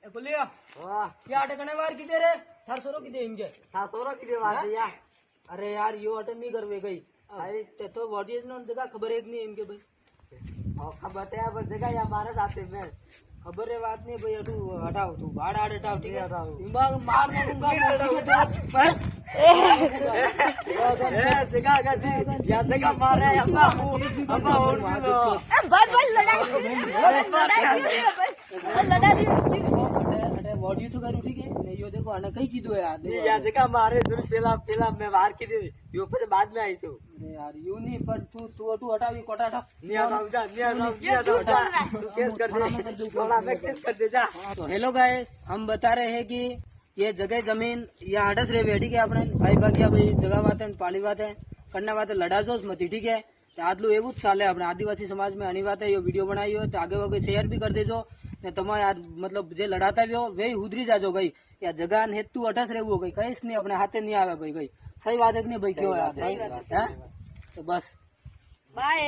ए बोलिया वाह क्या अटे कने वार किदे रे थार सोरो किदे इनके हाँ सोरो की बात है यार अरे यार यो अटे नहीं करवे गई भाई ते तो वॉटियस नो जगह खबर है नहीं इनके भाई और खबर है पर जगह या हमारे साथ में खबर है बात नहीं भाई अटू हटाओ तू भाड़ आड़ हटाओ ठीक है हटाओ। दिमाग मार ना दूंगा जगह का जी या जगह मारे अम्मा अम्मा और लो भाई भाई लड़ाई लड़ाई अटे वॉटियो तो करू ठीक है नहीं यो देखो अने कई कीधो यार जी या जगह मारे जो पहला पहला मैं बाहर की थी यो फिर बाद में आई तू अरे यार यू नहीं पर तू तू तू हटाओ ये कोटा हटा नहीं हटाओ जा नहीं हटाओ नहीं हटाओ जा तू केस कर दे थोड़ा मैं केस कर दे जा तो हेलो गाइस हम बता रहे हैं कि ये जगह जमीन या हटस रे बेटी के આપણે ભાઈ ભાગ્યા ભાઈ જગા વાતે પાણી વાતે કરના વાતે લડાજો જ મતી ठीक है तो आदलू એવું જ ચાલે આપણે આદિવાસી સમાજ में આની વાતે यो वीडियो बनाई हो तो आगे वगे शेयर भी कर देजो ने તમારે આ मतलब જે લડાતા વ્યો વે ઉધરી જાજો ગઈ या जगह ने हेतु अटस રહેવું ગઈ કઈસ નહીં આપણે હાથે નહીં આવે ભાઈ ગઈ સही बात है कि नहीं भाई क्यों यार तो बस बाय